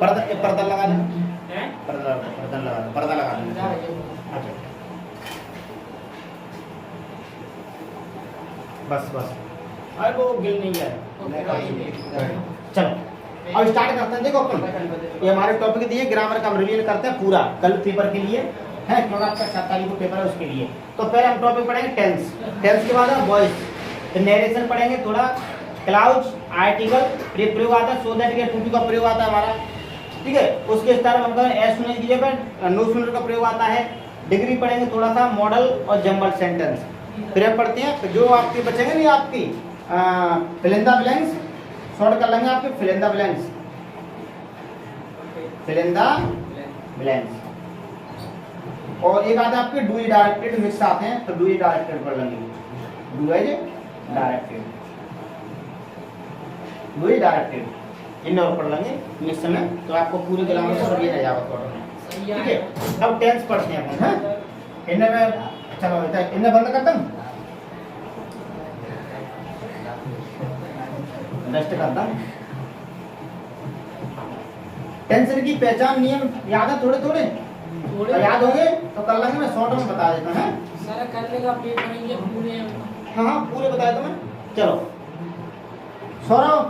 पर्दा लगा लो, पर्दा लगा लो। अच्छा बस अरे वो गिल नहीं है। चलो अब स्टार्ट करते हैं। देखो अपन ये हमारे टॉपिक दिए, ग्रामर का हम रिवीजन करते हैं पूरा कल पेपर के लिए है, क्योंकि आपका 7 तारीख को पेपर है उसके लिए। तो पहले हम टॉपिक पढ़ेंगे टेंस, टेंस के बाद वॉइस, फिर नरेशन पढ़ेंगे, थोड़ा क्लाउड्स, आर्टिकल प्रयोग आता है, सो दैट के टू का प्रयोग आता है हमारा, ठीक है। उसके स्टार में हम एस सुनने की जगह नो सुनर का प्रयोग आता है। डिग्री पढ़ेंगे थोड़ा सा, मॉडल और जंबल सेंटेंस। फिर हम पढ़ते हैं जो आपके बचेंगे नहीं आपकी fill in the blanks, short कर लेंगे आपके fill in the blanks, fill in the blanks. और एक आता है आपके डू डायरेक्टेड मिक्स आते हैं, तो डू डायरेक्टेड पढ़ लेंगे, do as directed, do directed in और पढ़ लेंगे मिक्स में, तो आपको पूरी ग्रामर को समझ आ जाएगा थोड़ा, ठीक है। अब टेंस पढ़ते हैं अपन, हैं इनमें में चलो इन्हें बंद करता हूँ, रेस्ट करता हूँ। टेंस की पहचान नियम याद है थोड़े थोड़े याद होंगे तो कर लेंगे, मैं शॉर्ट में बता देता हूँ सारा करने का पेपर पूरे। हाँ पूरे बता देता मैं। चलो सौरभ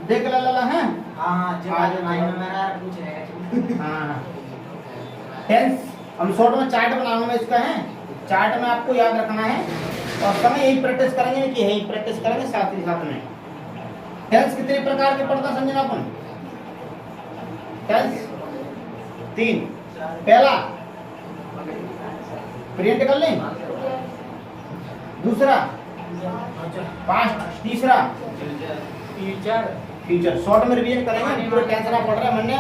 देख ला है। हाँ टेंस हम शॉर्ट में चार्ट बनाऊंगा इसका है, चार्ट में आपको याद रखना है और समय यही प्रैक्टिस करेंगे कि यही प्रैक्टिस करेंगे साथ ही साथ में। टेंस कितने प्रकार के पढ़ता समझना अपन? टेंस 3, पहला प्रेजेंट कर लें, दूसरा पास्ट, तीसरा फ्यूचर। शॉर्ट में रिवीजन करेंगे, पूरे टेंस ना पढ़ रहे हमने,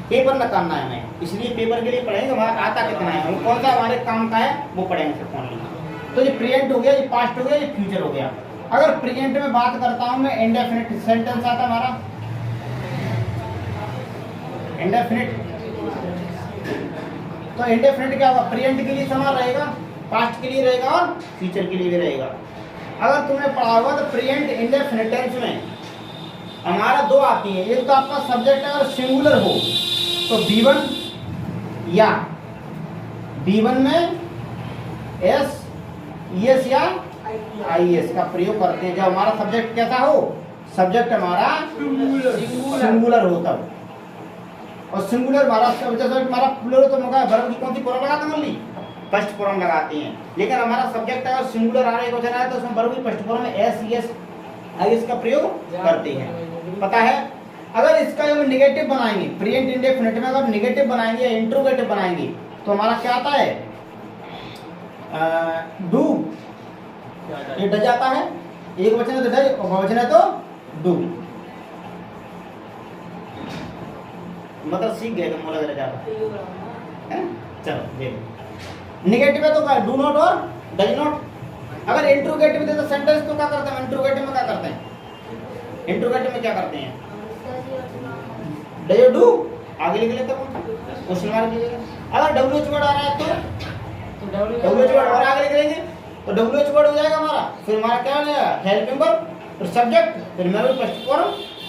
पेपर में करना है हमें, इसलिए पेपर के लिए पढ़ेंगे हमारा आता कितना है, हम कौन सा हमारे काम का है वो पढ़ेंगे सिर्फ ओनली। तो ये प्रेजेंट हो गया, ये पास्ट हो गया, ये फ्यूचर हो गया। अगर प्रेजेंट में बात करता हूं मैं, इंडेफिनिट सेंटेंस आता हमारा, इंडेफिनिट। तो इंडेफिनिट क्या होगा? प्रेजेंट के लिए समान रहेगा, पास्ट के लिए रहेगा और फ्यूचर के लिए भी रहेगा। अगर तुमने पढ़ा होगा तो प्रेजेंट इंडेफिनिट टेंस में हमारा 2 आती है, एक तो आपका सब्जेक्ट अगर सिंगुलर हो तो B1 या B1 में एस, ES या IS का प्रयोग करते हैं जब हमारा सब्जेक्ट कैसा हो, सब्जेक्ट हमारा सिंगुलर हो तब। और सिंगुलर हमारा सब्जेक्ट हमारा प्लूरल तो होगा, वर्ब की कौन सी फॉर्म लगाते हैं? ओनली फर्स्ट फॉर्म लगाते हैं। लेकिन हमारा सब्जेक्ट अगर सिंगुलर आ रहा है, क्वेश्चन आया तो उसमें वर्ब की फर्स्ट फॉर्म में S, ES, IS का प्रयोग करते हैं, पता है। अगर इसका हम नेगेटिव बनाएंगे, प्रेजेंट इंडेफिनिट में अगर नेगेटिव बनाएंगे या इंट्रोगेटिव बनाएंगे तो हमारा क्या आता है? डू, ये ड जाता है, एक वचन है तो ड, बहुवचन है तो डू। मतलब सीख गए तुम, लग रहा है। चलो देखो, नेगेटिव है तो क्या? डू नॉट और डज नॉट। अगर इंट्रोगेटिव देते सेंटेंस तो क्या करते हैं? इंट्रोगेटिव में क्या करते हैं? इंट्रोगेटिव में क्या करते हैं? डू डू आगे लिख लेते हैं, क्वेश्चन मार्क लिख लेंगे। अगर WH वर्ड आ रहा है तो WH वर्ड और आगे लिख लेंगे तो WH वर्ड हो जाएगा हमारा। फिर हमारा क्या हो जाएगा? हेल्पिंग वर्ब, फिर सब्जेक्ट, फिर मेरे फर्स्ट फॉर्म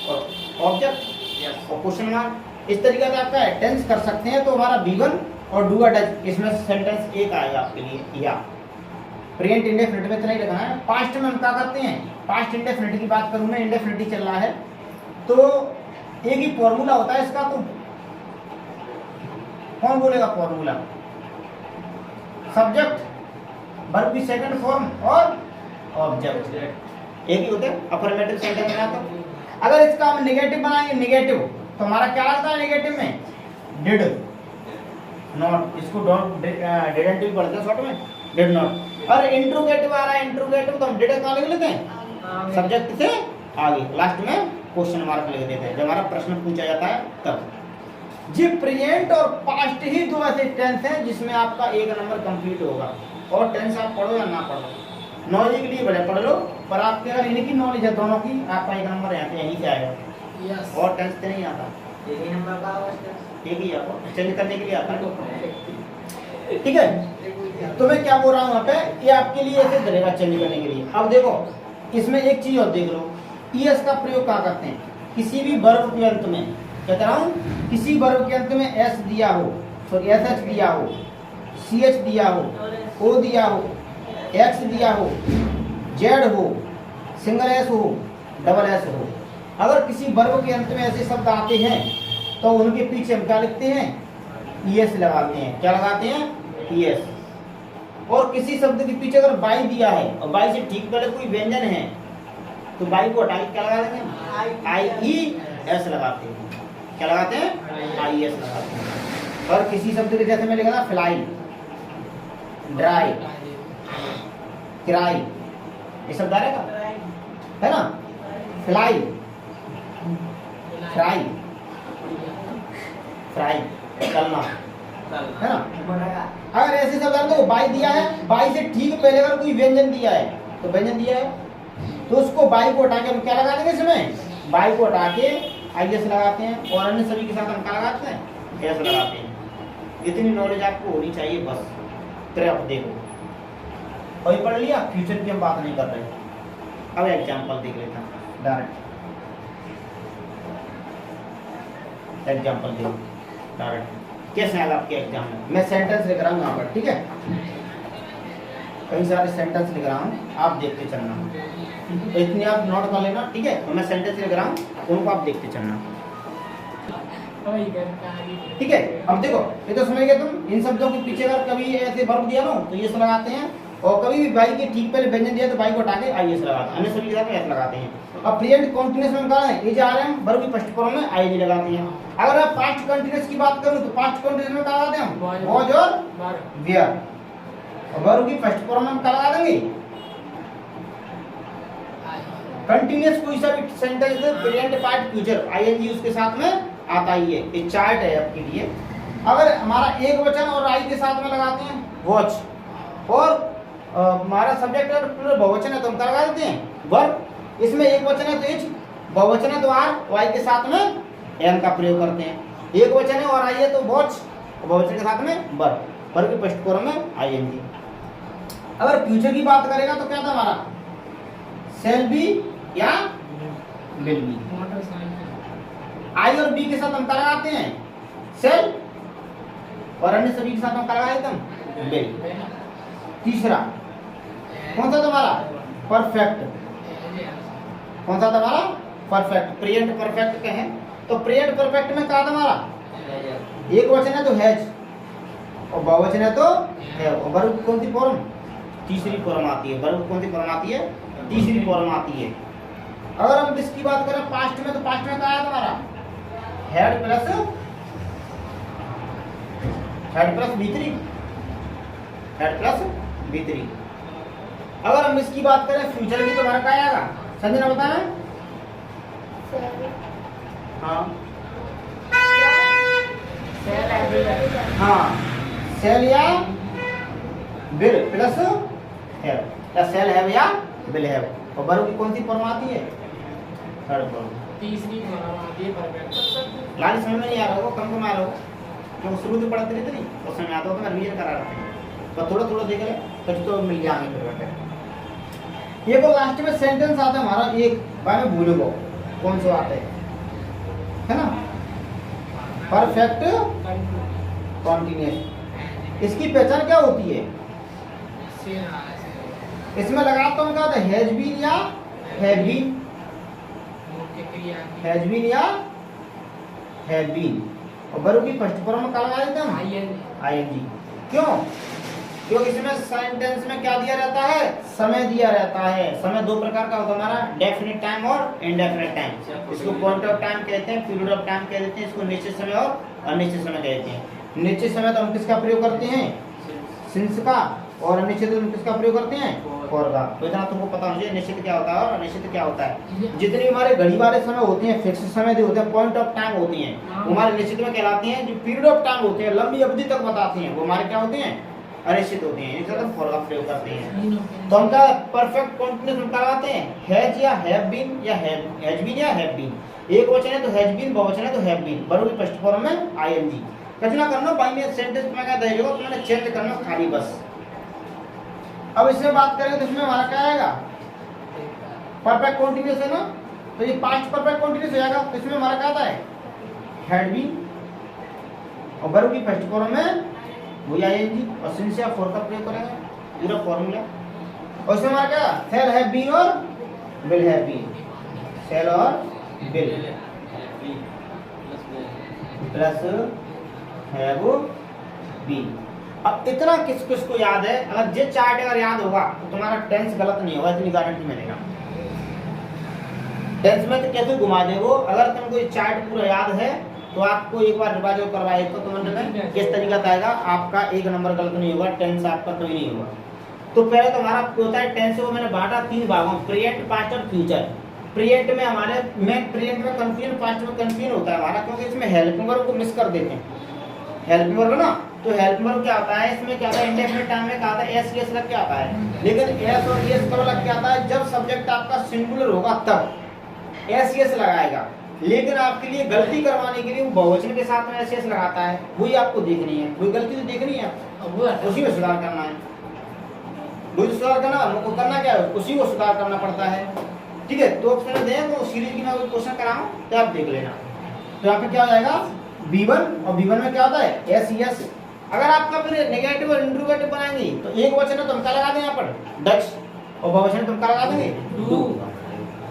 और ऑब्जेक्ट और क्वेश्चन मार्क। इस तरीके से आपका टेंस कर सकते हैं। तो हमारा B1 और डू अटैच, इसमें सेंटेंस एक आएगा आपके लिए। या प्रेजेंट इंडेफिनिट में इतना ही रखना है। पास्ट में हम क्या करते हैं? पास्ट इंडेफिनिट की बात करूं मैं, इंडेफिनिट चल रहा है तो एक ही फॉर्मूला होता है इसका, तो कौन बोलेगा फॉर्मूला? सब्जेक्ट, वर्ब की सेकंड फॉर्म और ऑब्जेक्ट, एक ही होते हैं अफर्मेटिव सेंटेंस में। तो अगर इसका हम नेगेटिव बनाएंगे, नेगेटिव, तो हमारा क्या लगता है नेगेटिव में? डिड नॉट, इसको डोंट डिडंट भी पढ़ते हैं शॉर्ट में, डिड नॉट। और इंट्रोगेटिव आ रहा है, इंट्रोगेटिव तो हम डिड का लिख लेते हैं, सब्जेक्ट से आगे लास्ट में क्वेश्चन मार्क लिख देते हैं जब हमारा प्रश्न पूछा जाता है तब। जी प्रेजेंट और पास्ट ही 2 ऐसे टेंस हैं जिसमें आपका 1 नंबर कंप्लीट होगा। और टेंस आप पढ़ो या ना पढ़ो, नॉलेज के लिए बड़े पढ़ लो, पर आपके अगर इनकी नॉलेज है दोनों की, आपका 1 नंबर यहीं से आएगा। और टेंस से नहीं आता, एक ही नंबर का एक ही आपको चेंज करने के लिए आता है, ठीक है। तो मैं क्या बोल रहा हूँ यहाँ पे, ये आपके लिए ऐसे चलेगा चेंज करने के लिए। अब देखो इसमें एक चीज और देख लो, ईएस का प्रयोग कहाँ करते हैं? किसी भी वर्ब के अंत में, क्या कह रहा हूँ, किसी वर्ब के अंत में एस दिया हो, सॉरी एस एच दिया हो, सी एच दिया हो, ओ दिया हो, एक्स दिया हो, जेड हो, सिंगल एस हो, डबल एस हो, अगर किसी वर्ब के अंत में ऐसे शब्द आते हैं तो उनके पीछे हम क्या लिखते हैं? ईएस लगाते हैं। क्या लगाते हैं? ईएस। और किसी शब्द के पीछे अगर बाई दिया है और बाई से ठीक पहले कोई व्यंजन है तो बाई को हटा के क्या लगा देंगे? आई ई एस लगाते हैं। क्या लगाते हैं? आई एस लगाते हैं। और किसी शब्द के जैसे मैं लिखा था फ्लाई, ड्राई, किराई, ये शब्द आ रहेगा, है ना? फ्लाई, फ्राई, फ्राई, तलना, है ना? अगर ऐसे शब्द आते तो बाई दिया है, बाई से ठीक पहले अगर कोई व्यंजन दिया है तो व्यंजन दिया है तो उसको बाई को हटा के हम क्या लगा देंगे? इसमें बाई को हटा के आई एस लगाते हैं और अन्य सभी के साथ हम क्या लगाते हैं? एस लगाते हैं। इतनी नॉलेज आपको होनी चाहिए बस। तो आप देखो और ये पढ़ लिया, फ्यूचर की हम बात नहीं कर रहे। अब एग्जाम्पल देख लेते हैं डायरेक्ट। एग्जाम्पल देखो डायरेक्ट कैसे आएगा आपके एग्जाम में। मैं सेंटेंस लिख रहा हूँ यहाँ पर, ठीक है? कई सारे सेंटेंस लिख रहा हूँ, आप देखते चलना। इतनी आप नोट कर लेना, ठीक है? तो मैं सेंटेंस लिख रहा हूँ, उनको आप देखते चलना, ठीक है? अब देखो, ये तो समझ गए तुम। इन शब्दों के पीछे अगर कभी ऐसे वर्ब दिया ना तो ये से लगाते हैं, और कभी भी बाई के ठीक पहले व्यंजन दिया तो बाई को हटा के आई एस लगाते हैं, अन्य सभी के साथ एस लगाते हैं। अब प्रेजेंट कॉन्टिन्यूअस में कहा है, ये जा रहे हैं वर्ब की फर्स्ट फॉर्म में आई लगाते हैं। अगर आप पास्ट कंटिन्यूअस की बात करूं तो पास्ट कंटिन्यूअस में क्या लगाते हैं हम? वाज और वेयर। वर्ब की फर्स्ट फॉर्म में हम क्या लगा देंगे? कंटिन्यूअस कोई सा भी सेंटेंस है, प्रेजेंट पार्ट फ्यूचर आईएनजी उसके साथ में आता ही है। ये चार्ट है आपके लिए। अगर हमारा एक वचन और आई के साथ में लगाते हैं वॉच, और हमारा सब्जेक्ट और प्लूरल बहुवचन है तो हम क्या लगा देते हैं? वर्ब। इसमें एक वचन है तो इज, बहुवचन है तो आर, वाई के साथ में एम का प्रयोग करते हैं। एक वचन है और आई है तो वॉच, और बहुवचन के साथ में वर्ब, वर्ब की फर्स्ट फॉर्म में आईएनजी। अगर फ्यूचर की बात करेगा तो क्या था हमारा? शैल बी या विल बी। आई और बी के साथ हम क्या लगाते हैं? शैल, और अन्य सभी के साथ हम क्या लगा देते हैं? विल। तीसरा कौन सा तुम्हारा? परफेक्ट। कौन सा तुम्हारा? परफेक्ट। प्रेजेंट परफेक्ट कहें तो प्रेजेंट परफेक्ट में क्या तुम्हारा? एक वचन है तो हैज, और बहुवचन है तो हैव, और वर्ब कौन सी फॉर्म? तीसरी फॉर्म आती है। वर्ब कौन सी फॉर्म आती है? तीसरी फॉर्म आती है। अगर हम इसकी बात करें पास्ट में तो पास्ट में क्या है तुम्हारा? Had plus B3, had plus B3. अगर हम इसकी बात करें फ्यूचर की तो हमारा क्या आएगा? संजना बताना। हाँ हाँ, सेल या बिल प्लस हैव, या सेल हैव या बिल हैव। और वर्ब की कौन सी फॉर्म आती है? थर्ड फॉर्म, तीसरी फॉर्म आती है परफेक्ट। लाल समझ में नहीं आ रहा होगा, कम आ रहा होगा, क्योंकि शुरू से पढ़ते रहते नहीं तो समझ आता होगा। मैं रिवीजन करा रहा था तो थोड़ा थोड़ा देख ले कुछ तो मिल जाएंगे फिर बेटे। ये को लास्ट में सेंटेंस आता है हमारा एक, भाई मैं भूल गया कौन सा आता है ना? Perfect continuous. इसकी पहचान क्या होती है? इसमें लगाता हूँ क्या होता है? हैज बीन या हैव बीन, हैज बीन या हैव बीन, और वर्ब की फर्स्ट फॉर्म में क्या लगा देते हैं? आईएनजी। क्यों? क्योंकि इसमें सेंटेंस में क्या दिया रहता है? समय दिया रहता है। समय दो प्रकार का होता है हमारा, डेफिनिट टाइम और इनडेफिनिट टाइम। इसको पॉइंट ऑफ टाइम कहते हैं, पीरियड ऑफ टाइम कह देते हैं, इसको निश्चित समय और अनिश्चित समय कहते हैं। निश्चित समय तो हम किसका प्रयोग करते हैं? सिंस का, और अनिश्चित हम किसका प्रयोग करते हैं? फॉर का। तो इतना तुमको पता होना चाहिए निश्चित क्या होता है और अनिश्चित क्या होता है। जितनी हमारे घड़ी वाले समय होते हैं, फिक्स समय जो होते हैं, पॉइंट ऑफ टाइम होती हैं, हमारे निश्चित में कहलाती हैं। जो पीरियड ऑफ टाइम होते हैं, लंबी अवधि तक बताते हैं, वो हमारे क्या होते हैं? अनिश्चित होते हैं। इनका हम फॉर का प्रयोग करते हैं। तो हम क्या परफेक्ट कॉन्टिन्यूअस हम लगाते हैं? हैज या हैव बीन, या हैज बीन या हैव बीन। एक वचन है तो हैज बीन, बहुवचन है तो हैव बीन, वर्ब की फर्स्ट फॉर्म में आईएनजी। कितना करना बाई में सेंटेंस में क्या देगा तो मैंने चेंज करना खाली बस। अब इसमें बात करें तो इसमें हमारा क्या आएगा? परफेक्ट कॉन्टिन्यूस है ना, तो ये पास्ट परफेक्ट कॉन्टिन्यूस हो जाएगा। तो इसमें हमारा क्या आता है, हैड बीन, और वर्ब की फर्स्ट फॉर्म में वही आएगी, और सिंस या फॉर का प्रयोग करेंगे पूरा फॉर्मूला। और इसमें हमारा क्या, शैल हैव बीन और विल हैव बीन, शैल और विल प्लस हैव बीन। अब इतना किस किस को याद है, अगर ये चार्ट अगर याद होगा तो तुम्हारा टेंस गलत नहीं होगा, इतनी गारंटी मिलेगा। टेंस में तो कैसे घुमा दे वो, अगर तुमको ये चार्ट पूरा याद है तो आपको एक बार रिवाइज करवाए तो तुम्हें किस तरीका से आएगा, आपका एक नंबर गलत नहीं होगा, टेंस आपका कभी नहीं होगा। तो पहले तो हमारा होता है टेंस को मैंने बांटा 3 भागों, प्रेजेंट, पास्ट और फ्यूचर। प्रेजेंट में हमारे प्रेजेंट में कंफ्यूजन, पास्ट में कंफ्यूजन होता है हमारा, क्योंकि इसमें हेल्पिंग वर्ब को मिस कर देते हैं। हेल्पिंग वर्ब ना, तो हेल्पिंग वर्ब क्या होता है, इसमें क्या होता है, इंडेफिनिट टाइम में क्या आता है, एस यस लग के आता है। लेकिन एस और यस कब लग के आता है, जब सब्जेक्ट आपका सिंगुलर होगा तब एस यस लगाएगा। लेकिन आपके लिए गलती करवाने के लिए वो बहुवचन के साथ में एस यस लगाता है, वही आपको देखनी है, वही गलती तो देखनी है, उसी में सुधार करना है। वही सुधार करना हमको करना क्या है, उसी को सुधार करना पड़ता है। ठीक है, तो ऑप्शन दें तो सीरीज की मैं क्वेश्चन कराऊं तो आप देख लेना। तो यहाँ पे क्या हो जाएगा, B1, और B1 में क्या होता है, एस यस। अगर आपका फिर नेगेटिव और इंट्रोगेटिव बनाएंगे तो एक वचन है तो हम क्या लगा देंगे यहाँ पर, डज, और बहुवचन तुम क्या लगा देंगे, डू।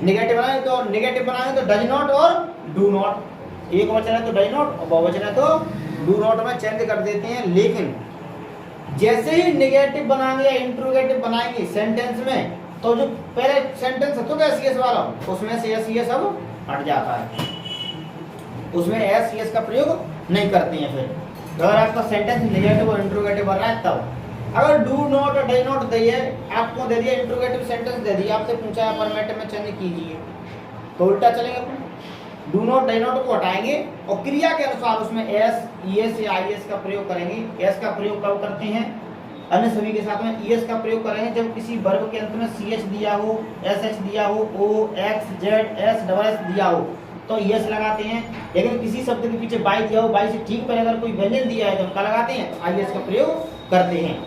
नेगेटिव बनाए तो नेगेटिव बनाएंगे तो डज नॉट और डू नॉट। एक वचन है तो डज नॉट, और बहुवचन है तो डू नॉट में चेंज कर देते हैं। लेकिन जैसे ही नेगेटिव बनाएंगे या इंट्रोगेटिव बनाएंगे सेंटेंस में, तो जो पहले सेंटेंस है तो एस यस वाला, उसमें से एस यस अब हट जाता है, उसमें एस यस का प्रयोग नहीं करते हैं। फिर अगर आपका सेंटेंस नेगेटिव और इंट्रोगेटिव बन रहा है तब, अगर डू नॉट और डज नॉट दिए, आपको दे दिया इंट्रोगेटिव सेंटेंस दे दिया, आपसे पूछा अफर्मेटिव में चेंज कीजिए, तो उल्टा चलेगा। डू नॉट डज नॉट को हटाएंगे और क्रिया के अनुसार उसमें एस, ईएस या आईएस का प्रयोग करेंगे। एस का प्रयोग कब करते हैं, अन्य सभी के साथ में ईएस का प्रयोग करेंगे जब किसी वर्ब के अंत में सीएच दिया हो, एसएच दिया हो, O, X, Z, S, double S दिया हो तो ईएस लगाते हैं। लेकिन किसी शब्द के पीछे बाई दिया हो, बाई से ठीक पहले अगर कोई व्यंजन दिया है तो उनका लगाते हैं, आईएस का प्रयोग करते हैं।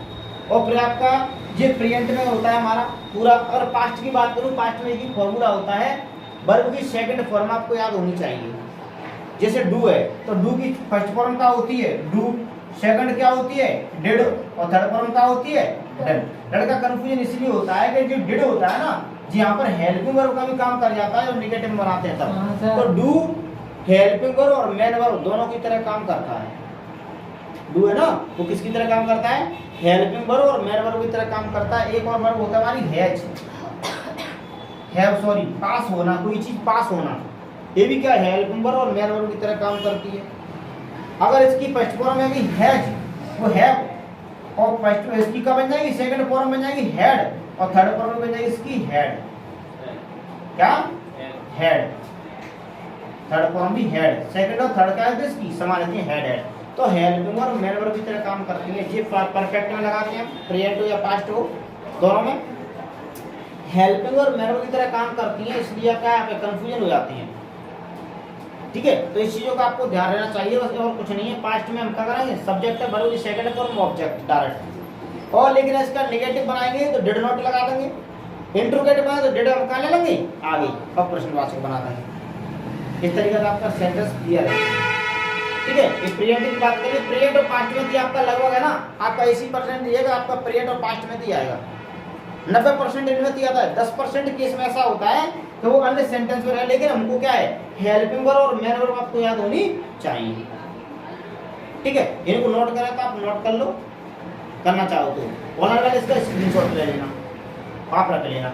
और फिर आपका ये प्रेजेंट में होता है हमारा पूरा। और पास्ट की बात करूं, पास्ट में एक फॉर्मूला होता है, वर्ब की सेकंड फॉर्म आपको याद होनी चाहिए। जैसे डू है तो डू की फर्स्ट फॉर्म क्या होती है, डू, सेकंड क्या होती है, डिड, और थर्ड फॉर्म क्या होती है, डन। डन का कंफ्यूजन इसलिए होता है कि जो डिड होता है ना, जी यहाँ पर हेल्पिंग वर्ब का भी काम कर जाता है, और नेगेटिव में बनाते हैं तब। तो डू हेल्पिंग वर्ब और मेन वर्ब दोनों की तरह काम करता है। डू है ना, वो किसकी तरह काम करता है, हेल्पिंग वर्ब और मेन वर्ब की तरह काम करता है। एक और वर्ब होता है हमारी हैज, सॉरी पास होना, कोई चीज पास होना, ये भी क्या है, हेल्पिंग वर्ब और मेन वर्ब की तरह काम करती है। अगर इसकी फर्स्ट फॉर्म है हैज, वो हैव, और फर्स्ट इसकी क्या बन जाएगी, सेकंड फॉर्म बन जाएगी हैड, और थर्ड फॉर्म बन जाएगी इसकी हैड, क्या, हैड। थर्ड फॉर्म भी हैड, सेकंड और थर्ड क्या है इसकी समान रहती है, हैड हैड। तो हेल्पिंग वर्ब मेन वर्ब की तरह काम करती है। ये परफेक्ट में लगाते हैं, प्रेजेंट हो या पास्ट हो, दोनों में हेल्पिंग और मेन वर्ब की तरह काम करती है, इसलिए क्या है कंफ्यूजन हो जाती है। ठीक है, तो इस चीजों का आपको ध्यान रहना चाहिए, बस और कुछ नहीं है। पास्ट में हम क्या करेंगे, सब्जेक्ट है वर्ब की सेकंड फॉर्म ऑब्जेक्ट डायरेक्ट, और लेकिन इसका नेगेटिव बनाएंगे तो डिड नॉट लगा देंगे, इंट्रोगेटिव बनाएंगे तो डिड हम कहाँ ले लेंगे आगे, और प्रश्नवाचक बना देंगे। इस तरीके से आपका सेंटेंस क्लियर है। ठीक है, इस प्रेजेंट की बात करें, प्रेजेंट और पास्ट में आपका लगभग है ना, आपका 80% दिएगा, आपका प्रेजेंट और पास्ट में दिया आएगा। 90% इनमें दिया था, 10% केस में ऐसा होता है कि वो अन्य सेंटेंस में रहे। लेकिन हमको क्या है, हेल्पिंग वर्ब और मेन वर्ब आपको याद होनी चाहिए। ठीक है, इनको नोट करें तो आप नोट कर लो, करना चाहो तो, वरना इसका स्क्रीनशॉट ले लेना, आप रख लेना।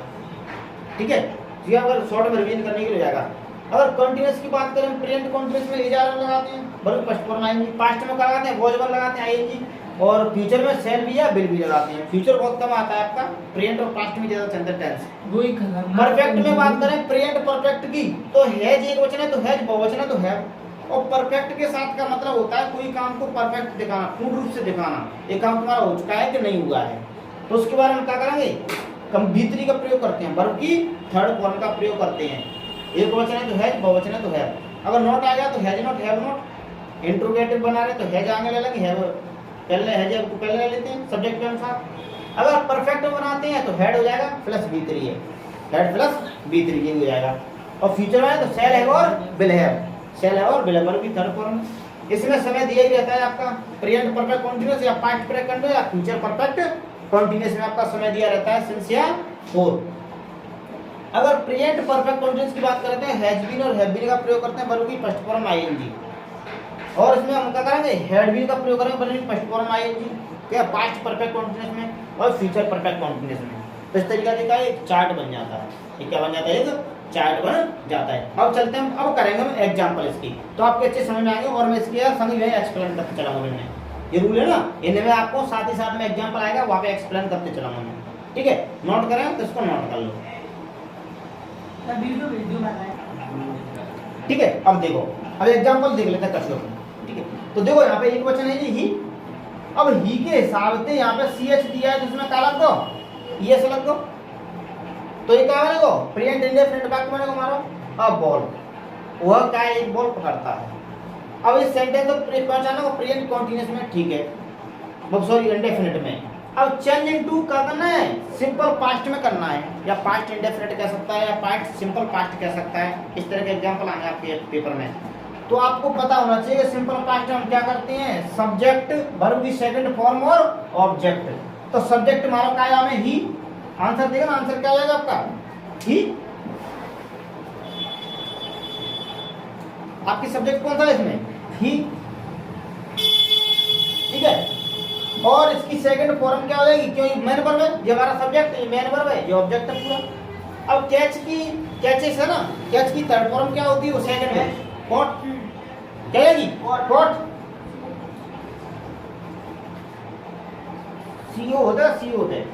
ठीक है, ये अगर शॉर्ट में रिवीजन करने के लिए हो जाएगा। अगर कंटीन्यूअस की बात करें, प्रेजेंट कंटीन्यूअस में इज आर लगाते हैं, वर्ब फर्स्ट फॉर्म आएंगे, पास्ट में लगाते हैं वॉज वन लगाते हैं आईएनजी, और फ्यूचर में शैल भी या विल भी लगाते हैं। फ्यूचर बहुत कम आता है आपका, प्रेजेंट और पास्ट में ज्यादा चलता है टेंस। वही परफेक्ट में बात करें, प्रेजेंट परफेक्ट की, तो हैज एक वचन है तो हैज, बहुवचन है तो हैव। और परफेक्ट के साथ का मतलब होता है कोई काम को परफेक्ट दिखाना, पूर्ण रूप से दिखाना, एक काम तुम्हारा हो चुका है कि नहीं हुआ है, तो उसके बारे में क्या करेंगे, कंप्लीटली का प्रयोग करते हैं, वर्ब की थर्ड फॉर्म का प्रयोग करते हैं। एक वचन है तो हैज, बहुवचन है तो हैव। अगर नॉट आ गया तो has not, have not. Interrogative बना रहे तो हैज आगे ले लेंगे, हैव पहले, हैज को पहले ले लेते हैं सब्जेक्ट के अनुसार। अगर परफेक्ट बनाते हैं तो हेड हो जाएगा प्लस V3 है, हेड प्लस B3 ये हो जाएगा। और फ्यूचर में तो सेल है और विल हैव, सेल है और विल हैव भी थर्ड फॉर्म। इसमें समय दिया ही रहता है आपका प्रेजेंट परफेक्ट कंटीन्यूअस या पास्ट परफेक्ट कंटीन्यूअस या फ्यूचर परफेक्ट कंटीन्यूअस में आपका समय दिया रहता है सिंस या फोर। अगर प्रेजेंट परफेक्ट कंटीन्यूअस की बात करते हैं हैज बीन और हैव बीन का प्रयोग करते हैं वर्ब की फर्स्ट फॉर्म आईएनजी, और इसमें हम क्या करेंगे हैड बीन का प्रयोग करेंगे वर्ब की फर्स्ट फॉर्म आईएनजी क्या पास्ट परफेक्ट कंटीन्यूअस में और फ्यूचर परफेक्ट कंटीन्यूअस में। तो इस तरीके से एक चार्ट बन जाता है। ये क्या बन जाता है? एक चार्ट बन जाता है। अब चलते हैं, अब करेंगे हम एग्जांपल इसकी, तो आपके अच्छे समझ में आएंगे और मैं इसके समझ में एक्सप्लेन करते चलाऊंगा। मैंने ये रूल है ना, इनमें में आपको साथ ही साथ में एग्जांपल आएगा, वहां पे एक्सप्लेन करते चलाऊंगा मैं। ठीक है, नोट करें तो इसको नोट कर लो। ठीक है, अब देखो, अब एग्जांपल देख लेते हैं कछुआ। ठीक है, तो देखो यहाँ पे एक वचन है जी ही। अब ही के हिसाब से यहाँ पे CH दिया है तो इसमें क्या लग दो, ये से लग दो, तो ये क्या बनेगा? प्रेजेंट इंडेफिनिट वाक्य बनेगा हमारा। अब बॉल, वह क्या है? एक बॉल पकड़ता है। अब इस सेंटेंस को पहचाना को प्रेजेंट कंटीन्यूअस में, ठीक है, अब सॉरी इंडेफिनिट में। अब चेंज इनटू क्या करना है? सिंपल पास्ट में करना है, या पास्ट इंडेफिनिट कह सकता है, या पास्ट सिंपल पास्ट कह सकता है। इस तरह के एग्जांपल आएंगे आपके पेपर में, तो आपको पता होना चाहिए सिंपल पास्ट हम क्या करते हैं, सब्जेक्ट वर्ब की सेकंड फॉर्म और ऑब्जेक्ट। तो सब्जेक्ट हमारा क्या है? ही। आंसर देगा ना, आंसर क्या आएगा आपका? ही। आपकी सब्जेक्ट कौन सा है इसमें? ही। ठीक है, और इसकी सेकंड फॉर्म क्या हो जाएगी? क्यों मेन वर्ब है, ये हमारा सब्जेक्ट मेन वर्ब है, ये ऑब्जेक्ट है पूरा। अब कैच की, कैचेस है ना, कैच की थर्ड फॉर्म क्या होती है? वो सेकंड है कॉट, क्या आएगी? कॉट। सीओ होता है, सीओ होता है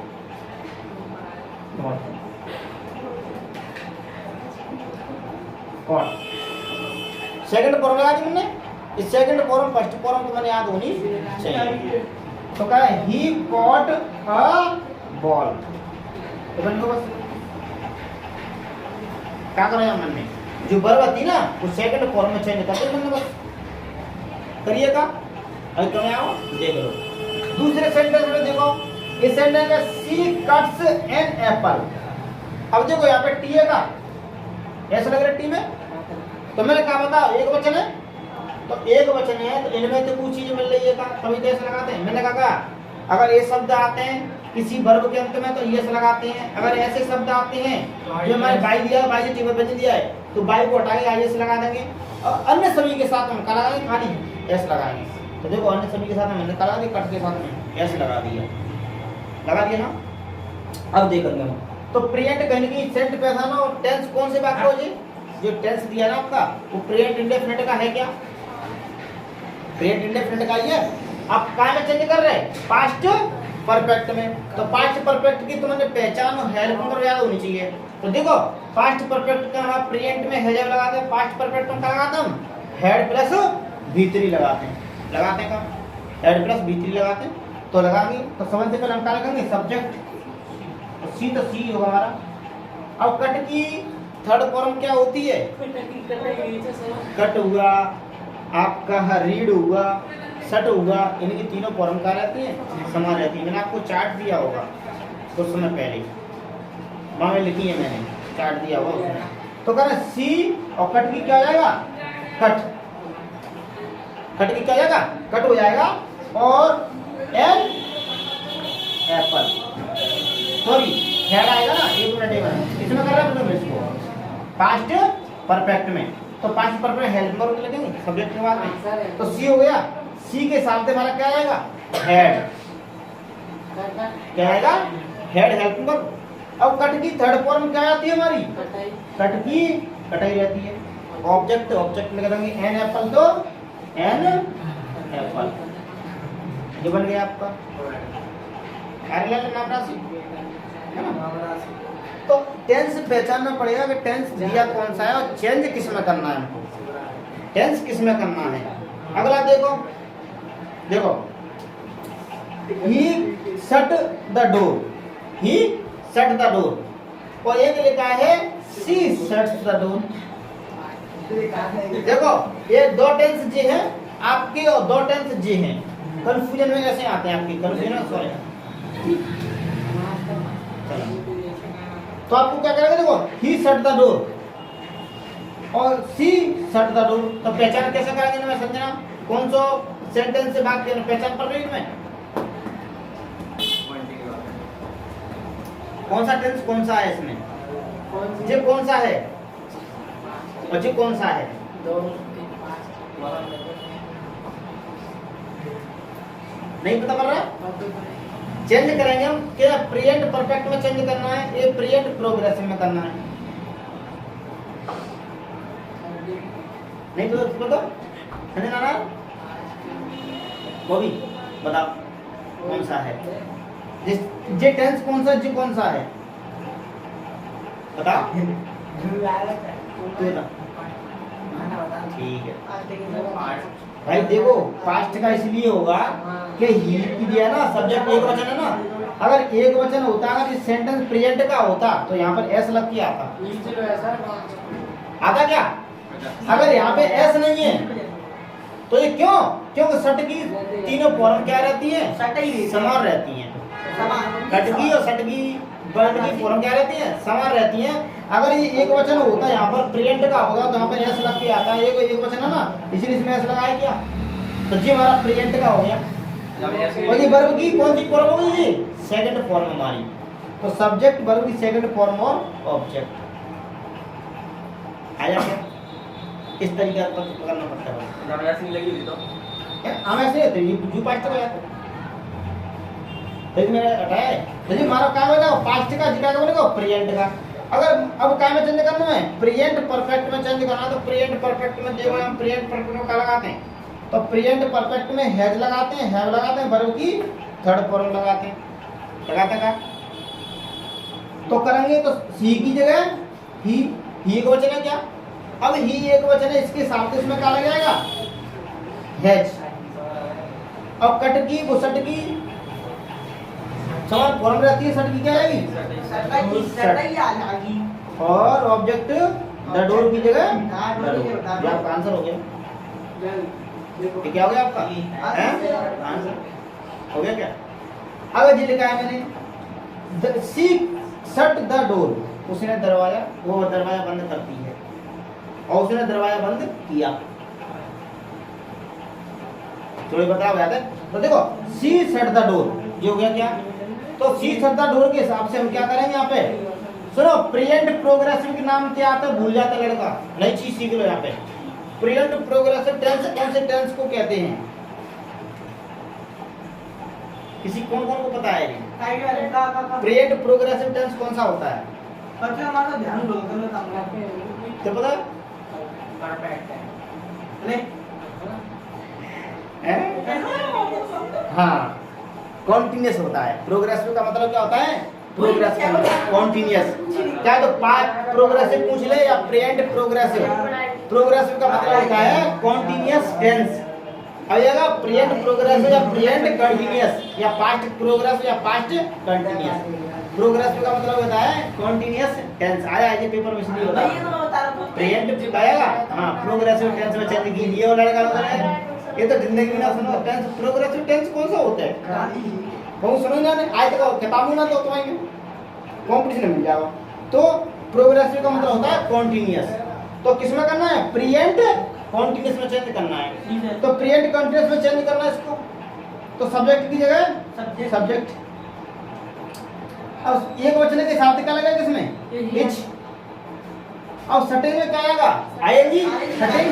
कॉट। सेकंड फॉर्म लगा दी मैंने, इस सेकंड फॉर्म फर्स्ट फॉर्म को मैंने याद होनी चाहिए। तो क्या है? ही कॉट अ बॉल। तो बन गया बस, क्या करें मन में जो वर्ब थी ना वो सेकंड फॉर्म में चेंज करते हैं बस, करिएगा। अभी कमें आओ देख लो दूसरे सेंटेंस में। देखो इस सेंटेंस में सी कट्स एन एप्पल। अब देखो यहाँ पे टी है का, ऐसा लग रहा है टी में, तो मैंने कहा बता एक वचन है, तो एक वचन है तो इनमें तो कुछ चीज मिल रही है का, कभी कैसे लगाते हैं? मैंने कहा अगर ये शब्द आते हैं किसी वर्ब के अंत में तो ये से लगाते हैं। अगर ऐसे शब्द आते हैं जो मैंने बाई दिया है, बाई से टीम बच दिया है, तो बाई को हटा के आई से लगा देंगे। और अन्य सभी के साथ हम क्या लगाएंगे? खाली ऐसे लगाएंगे। तो देखो अन्य सभी के साथ मैंने लगा दिया, कट के साथ में ऐसे लगा दिया ना। अब देखेंगे हम, तो प्रेजेंट कहने की सेंट पहचानो और टेंस कौन से वाक्य हो जी? जो टेंस दिया ना आपका वो प्रेजेंट इंडेफिनिट का है क्या? प्रेजेंट इंडेफिनिट का ही है। आप क्या में चेंज कर रहे हैं? पास्ट परफेक्ट में। तो पास्ट परफेक्ट की तुम्हें पहचान और हेल्प नंबर याद होनी चाहिए। तो देखो पास्ट परफेक्ट का हम प्रेजेंट में हैज लगाते हैं, पास्ट परफेक्ट में क्या लगाते हैं हम? हैड प्लस V3 लगाते हैं का, हैड प्लस V3 लगाते हैं। तो लगाएंगे तो समझ से पहले हम क्या लगाएंगे? सब्जेक्ट, तो सी तो सी होगा हमारा। अब कट की थर्ड फॉर्म क्या होती है? कट हुआ आपका, रीड हुआ, सट हुआ, इनकी तीनों फॉर्म क्या रहती है? समान रहती है। मैंने आपको चार्ट दिया होगा कुछ समय पहले, वहाँ में लिखी है मैंने, चार्ट दिया हुआ उसमें। तो कह रहे सी और कट की क्या हो जाएगा? कट की क्या हो जाएगा? कट हो जाएगा। और एन एप्पल, सॉरी हेड आएगा ना, एक मिनट इसमें कर रहा है इसको पास्ट परफेक्ट में। तो पास्ट परफेक्ट हेल्प वर्ब लगेंगे सब्जेक्ट के बाद में, तो सी हो गया। सी के साथ हमारा क्या आएगा? हेड, क्या आएगा? Head help verb. अब कट की थर्ड फॉर्म क्या आती है हमारी? कट की कटाई रहती है। ऑब्जेक्ट लगा देंगे एन एप्पल, तो एन एप्पल ये बन गया आपका नाम राशि है ना। तो टेंस पहचानना पड़ेगा कि टेंस दिया कौन सा है और चेंज किस में करना है हमको, टेंस किस में करना है। अगला देखो he shut the door, he shut the door, और एक लिखा है सी शट्स द डोर। देखो ये दो टेंस जी हैं आपके और दो टेंस जी हैं, कंफ्यूजन में कैसे आते हैं आपकी? कंफ्यूजन सॉरी तो आपको क्या करेंगे, देखो ही शट द डोर और सी शट द डोर, तो पहचान कैसे करेंगे मैं समझना, कौन सा सेंटेंस से बात करना पहचान पड़ रही है मैं, कौन सा टेंस कौन सा है इसमें, ये कौन सा है और ये कौन सा है, 2 3 5 नहीं पता पड़ रहा। चेंज करेंगे हम क्या, प्रेजेंट परफेक्ट में चेंज करना है, ये प्रेजेंट प्रोग्रेसिव में करना है, नहीं तो समझ ना वो भी बताओ कौन सा है, ये टेंस कौन सा, जी कौन सा है बताओ, तू बता। ठीक है भाई, देखो पास्ट का इसलिए होगा कि ही की दिया ना, सब्जेक्ट एक वचन है ना, अगर एक वचन होता, अगर इस सेंटेंस प्रेजेंट का होता तो यहाँ पर एस लग के आता, आता क्या, अगर यहाँ पे एस नहीं है तो ये क्यों, क्योंकि सट की तीनों फॉर्म क्या रहती है, समान रहती हैं, कट की और सट की वर्ड की फॉर्म क्या रहती है, समान रहती हैं। अगर ये एक वचन होता यहाँ पर प्रेजेंट का होगा तो यहाँ पर एस लग के आता है, ये एक वचन है ना, इसलिए इसमें एस लगाया क्या, तो जी हमारा प्रेजेंट का हो गया। और ये वर्ब की कौन सी फॉर्म होगी, जी सेकंड फॉर्म हमारी, तो सब्जेक्ट वर्ब की सेकंड फॉर्म और ऑब्जेक्ट आया क्या, इस तरीके का करना पड़ता है। हम ऐसे होते हैं, यू पास्ट का यार लेकिन मेरा हटाया है, तो हमारा क्या होगा, पास्ट का जी का बोलेगा प्रेजेंट का। अगर अब क्या में चेंज करना है, प्रेजेंट परफेक्ट में चेंज करना, तो प्रेजेंट परफेक्ट में देखो हम प्रेजेंट परफेक्ट में क्या लगाते हैं, तो प्रेजेंट परफेक्ट में हैज लगाते हैं, हैव लगाते हैं, वर्ब की थर्ड फॉर्म लगाते हैं, लगाते का तो करेंगे, तो सी की जगह ही एक वचन है क्या, अब ही एक वचन है, इसके साथ इसमें क्या लग जाएगा, हैज, अब कट की वो सट की समान फॉर्म रहती है, सट की क्या आएगी, और ऑब्जेक्ट द डोर की जगह द डोर, ये आपका आंसर हो गया, ये क्या हो गया आपका आंसर हो गया क्या। अगर जी लिखा है मैंने सी शट द डोर, उसने दरवाजा, वो दरवाजा बंद करती है और उसने दरवाजा बंद किया, थोड़ी बताओ याद है, तो देखो सी शट द डोर ये हो गया क्या, तो सी शट द डोर के हिसाब से हम क्या करेंगे यहाँ पे, सुनो प्रेजेंट प्रोग्रेसिव के नाम क्या आता है, भूल जाता है लड़का, नई चीज सीख लो यहाँ पे, प्रेजेंट प्रोग्रेसिव टेंस कौन से टेंस को कहते हैं, किसी कौन कौन को पता है, प्रेजेंट प्रोग्रेसिव टेंस कौन सा होता है, तो पता है, हाँ कॉन्टिन्यूस होता है, प्रोग्रेसिव का मतलब क्या होता है, प्रोग्रेस का मतलब कॉन्टिन्यूस, चाहे तो प्रोग्रेसिव पूछ ले या प्रेजेंट प्रोग्रेसिव, प्रोग्रेसिव का मतलब होता है कॉन्टिन्यूस टेंस, आइएगा प्रेजेंट प्रोग्रेसिव या प्रेजेंट कंटीन्यूअस या पास्ट प्रोग्रेसिव या पास्ट कंटीन्यूअस, प्रोग्रेसिव का मतलब होता है कॉन्टिन्यूअस टेंस, आया है ये पेपर में इसलिए होता है, प्रेजेंट आएगा, हाँ प्रोग्रेसिव टेंस में चेंज कीजिए, और लड़का होता है ये तो जिंदगी में ना सुनो, टेंस प्रोग्रेसिव टेंस कौन सा होता है, बहुत सुनो ना, आज तक किताबों ना तो तुम्हारे कॉम्पिटिशन मिल जाएगा, तो प्रोग्रेसिव का मतलब होता है कॉन्टिन्यूअस, तो किसमें करना है, प्रेजेंट कॉन्टिन्यूअस में चेंज करना है, तो प्रेजेंट कॉन्टिन्यूअस में चेंज करना है इसको, तो सब्जेक्ट की जगह सब्जेक्ट, अब एक वचन के साथ क्या लगेगा इसमें, इच, अब सटिंग में क्या आएगा, आएगी सटिंग,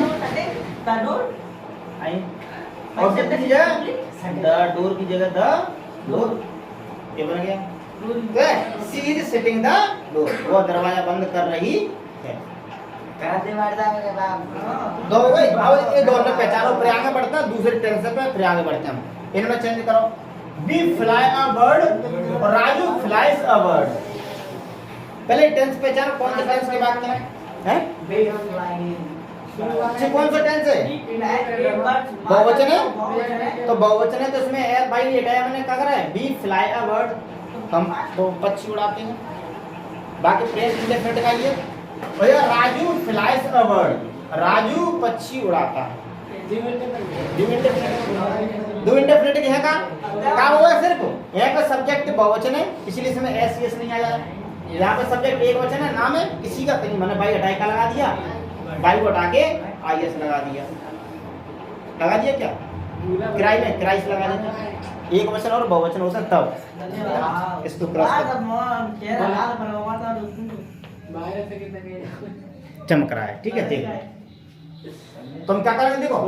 ऑब्जेक्ट की जगह द डोर की जगह द डोर, ये बन गया, तो सी इज सिटिंग द डोर, वो दरवाजा बंद कर रही है, दो भाई, अब ये दोनों पहचानो, फिर आगे बढ़ते हैं दूसरे टेंस पे, फिर आगे बढ़ते हैं, इनमें चेंज करो, बी फ्लाई अ बर्ड और राजू फ्लाइज अ बर्ड, पहले टेंस पहचानो, कौन सा टेंस की बात करें, हैं कौन सा टेंस है, बहुवचन है, तो बहुवचन है तो इसमें भाई ये मैंने क्या करा है, बी फ्लाई अ बर्ड, हम तो पक्षी उड़ाते हैं, बाकी प्रेजेंट इंडेफिनिट का ये भैया, Raju flies a bird, Raju पक्षी उड़ाता है, दो इंडेफिनिट है का क्या हुआ, सिर्फ यहाँ का सब्जेक्ट बहुवचन है इसलिए इसमें एस एस नहीं आया, यहाँ पे सब्जेक्ट एक वचन है, नाम है किसी का, कहीं मैंने बाई हटाई का लगा दिया, बाई को हटा के IS लगा दिया क्या किराई में किराइस लगा देते, एक वचन और बहुवचन होता तब इसको क्रॉस चमक रहा है। ठीक है, देखो तो हम क्या करेंगे, देखो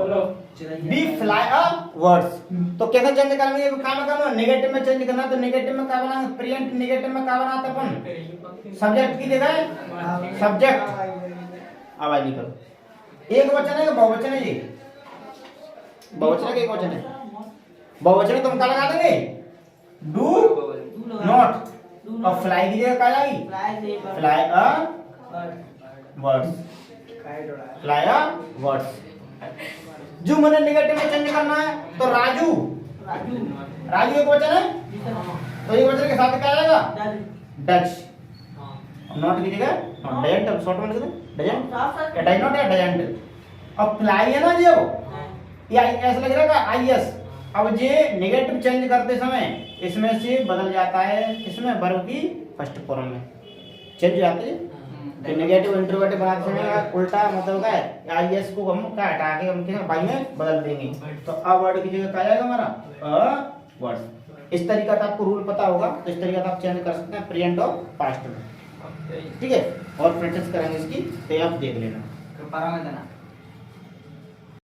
बी फ्लाई अ वर्ड्स, तो कैसे चेंज करेंगे, काम करना नेगेटिव में चेंज करना, तो नेगेटिव में क्या बनाएंगे, प्रेजेंट नेगेटिव में क्या बनाते अपन, सब्जेक्ट की जगह सब्जेक्ट आवाज नहीं करो, एक वचन है कि बहुवचन है, ये बहुवचन है कि एक वचन है, बहुवचन है तो हम क्या लगा देंगे, डू नॉट, और फ्लाई की जगह क्या आएगी, fly a words, fly a words. जो मैंने नेगेटिव में चेंज करना है, तो राजू, राजू एक वचन है, तो एक वचन के साथ क्या आएगा, डच, नॉट की जगह डजंट, शॉर्ट में लिख दो डजंट, या डज नॉट या डजंट, अब फ्लाई है ना जो, या ऐसा लग रहा है IS, अब ये नेगेटिव चेंज करते समय इसमें से बदल जाता है, इसमें वर्ब की फर्स्ट फॉर्म में चेंज हो जाती है, तो नेगेटिव इंट्रोगेटिव बनाते समय उल्टा मतलब क्या है, IS को हम क्या हटा के हम क्या बाई में बदल देंगे, तो अ वर्ड की जगह क्या आएगा हमारा अ वर्ड। इस तरीका का आपको रूल पता होगा, तो इस तरीका का आप चेंज कर सकते हैं प्रेजेंट और पास्ट में। ठीक है, और प्रैक्टिस करेंगे इसकी, तो आप देख लेना।